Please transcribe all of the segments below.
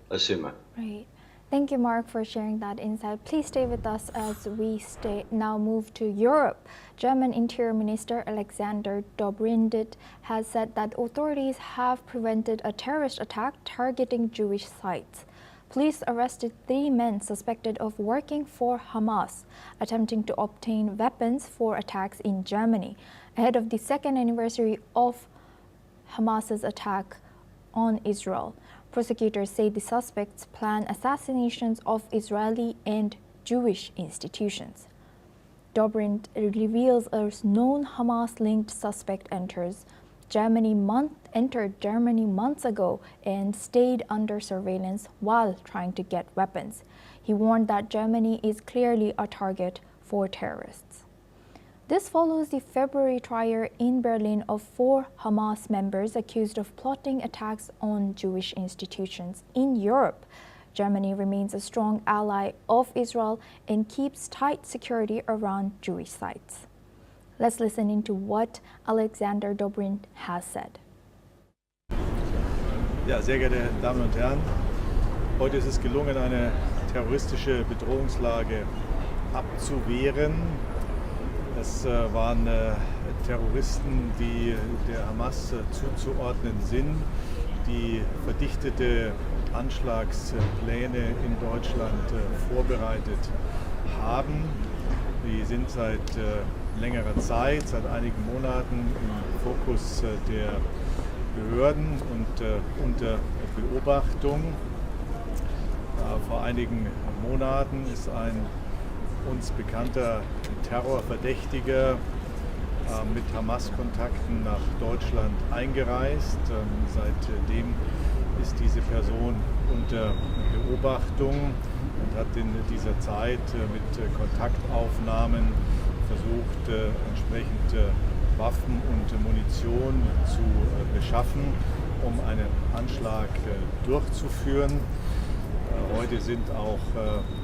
Asuma. Right. Thank you, Mark, for sharing that insight. Please stay with us as we now move to Europe. German Interior Minister Alexander Dobrindt has said that authorities have prevented a terrorist attack targeting Jewish sites. Police arrested 3 men suspected of working for Hamas, attempting to obtain weapons for attacks in Germany, ahead of the second anniversary of Hamas's attack on Israel. Prosecutors say the suspects plan assassinations of Israeli and Jewish institutions. Dobrindt reveals a known Hamas-linked suspect entered Germany months ago and stayed under surveillance while trying to get weapons. He warned that Germany is clearly a target for terrorists. This follows the February trial in Berlin of 4 Hamas members accused of plotting attacks on Jewish institutions in Europe. Germany remains a strong ally of Israel and keeps tight security around Jewish sites. Let's listen into what Alexander Dobrindt has said. Ja, sehr geehrte Damen und Herren, heute ist es gelungen, eine terroristische Bedrohungslage abzuwehren. Es waren Terroristen, die der Hamas zuzuordnen sind, die verdichtete Anschlagspläne in Deutschland vorbereitet haben. Die sind seit längerer Zeit, seit einigen Monaten im Fokus der Behörden und unter Beobachtung. Vor einigen Monaten ist ein uns bekannter Terrorverdächtiger mit Hamas-Kontakten nach Deutschland eingereist. Seitdem ist diese Person unter Beobachtung und hat in dieser Zeit mit Kontaktaufnahmen versucht, entsprechend Waffen und Munition zu beschaffen, um einen Anschlag durchzuführen. Heute sind auch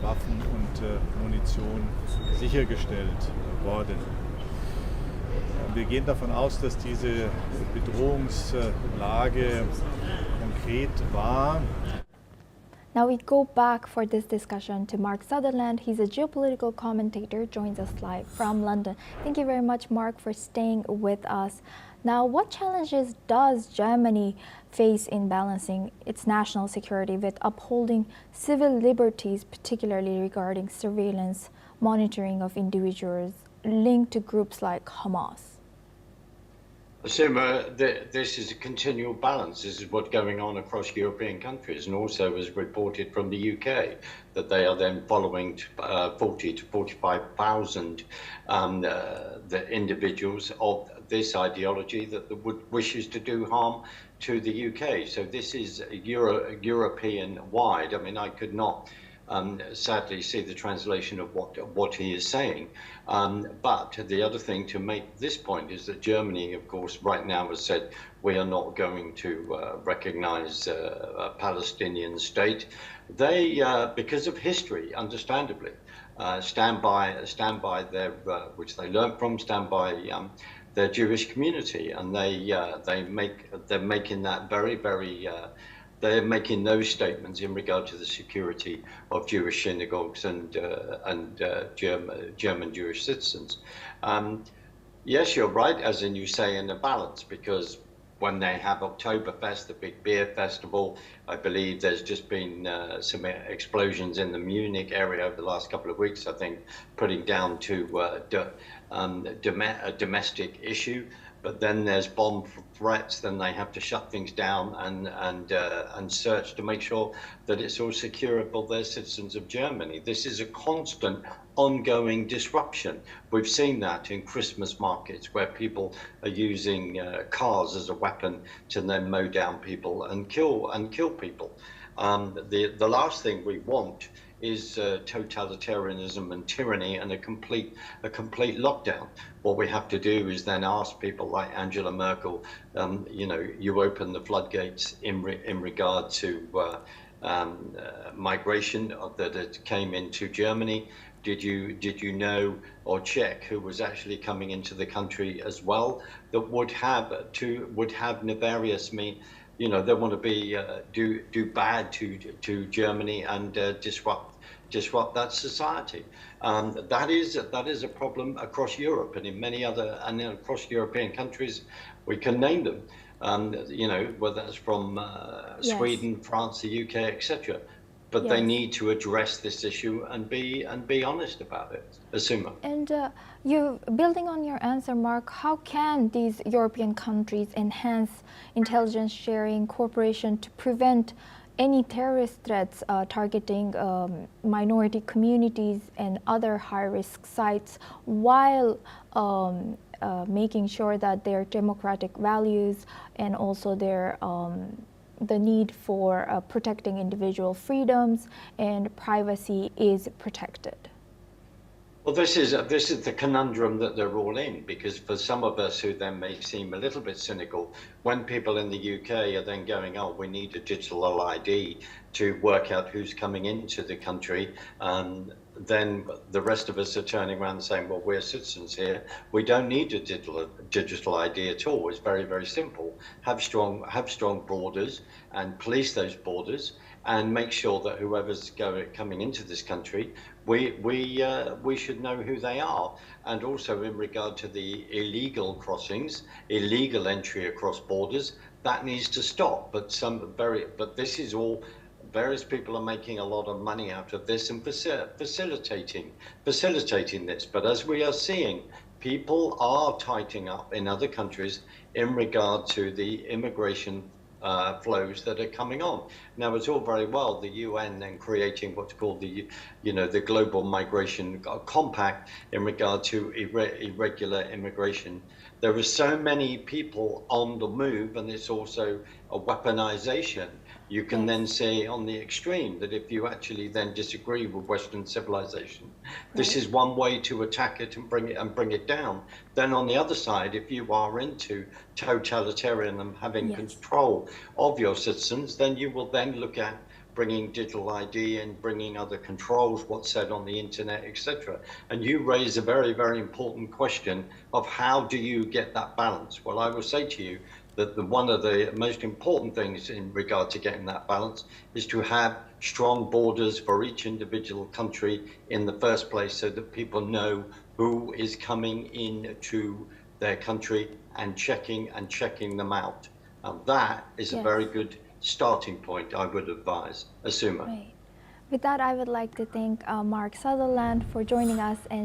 Waffen und Munition sichergestellt worden. Wir gehen davon aus, dass diese Bedrohungslage konkret war. Now we go back for this discussion to Mark Sutherland. He's a geopolitical commentator, joins us live from London. Thank you very much, Mark, for staying with us. Now, what challenges does Germany face in balancing its national security with upholding civil liberties, particularly regarding surveillance, monitoring of individuals linked to groups like Hamas? Asuma, this is a continual balance. This is what's going on across European countries, and also as reported from the UK, that they are then following 40 to 45,000 the individuals of this ideology that wishes to do harm to the UK. So this is European-wide. I mean, I could not sadly see the translation of what he is saying. But the other thing to make this point is that Germany, of course, right now has said we are not going to recognize a Palestinian state. They, because of history, understandably, stand by their, which they learned from, stand by their Jewish community, and they're making that very. They're making those statements in regard to the security of Jewish synagogues and German Jewish citizens. Yes, you're right, as in you say, in a balance, because when they have Oktoberfest, the big beer festival, I believe there's just been some explosions in the Munich area over the last couple of weeks, I think, putting down to a domestic issue. But then there's bomb threats, then they have to shut things down and search to make sure that it's all secure for their citizens of Germany. This is a constant, ongoing disruption. We've seen that in Christmas markets where people are using cars as a weapon to then mow down people and kill people. The last thing we want is totalitarianism and tyranny and a complete lockdown. What we have to do is then ask people like Angela Merkel, you open the floodgates in regard to migration that came into Germany. Did you know or check who was actually coming into the country as well? That would have nefarious they want to be do bad to Germany and disrupt that society. That is a problem across Europe and in many other and across European countries. We can name them. Whether that's from Yes. Sweden, France, the UK, etc. But they Yes. need to address this issue and be honest about it. Asuma. And you, building on your answer, Mark, how can these European countries enhance intelligence sharing cooperation to prevent any terrorist threats targeting minority communities and other high-risk sites, while making sure that their democratic values and also their the need for protecting individual freedoms and privacy is protected? Well, this is the conundrum that they're all in, because for some of us who then may seem a little bit cynical, when people in the UK are then going, oh, we need a digital ID to work out who's coming into the country, then the rest of us are turning around and saying, well, we're citizens here. We don't need a digital ID at all. It's very, very simple. Have strong borders and police those borders and make sure that whoever's coming into this country, we should know who they are. And also in regard to the illegal crossings, illegal entry across borders, that needs to stop. But this is all, various people are making a lot of money out of this and facilitating this. But as we are seeing, people are tightening up in other countries in regard to the immigration flows that are coming on. Now, it's all very well the UN then creating what's called the Global Migration Compact in regard to irregular immigration. There are so many people on the move, and it's also a weaponization. You can then say on the extreme that if you actually then disagree with Western civilization, this is one way to attack it and bring it down. Then on the other side, if you are into totalitarian and having control of your citizens, then you will then look at bringing digital ID and bringing other controls, what's said on the internet, etc. And you raise a very, very important question of how do you get that balance? Well, I will say to you that one of the most important things in regard to getting that balance is to have strong borders for each individual country in the first place, so that people know who is coming into their country and checking them out. And that is a very good starting point, I would advise. Asuma. Right. With that, I would like to thank Mark Sutherland for joining us and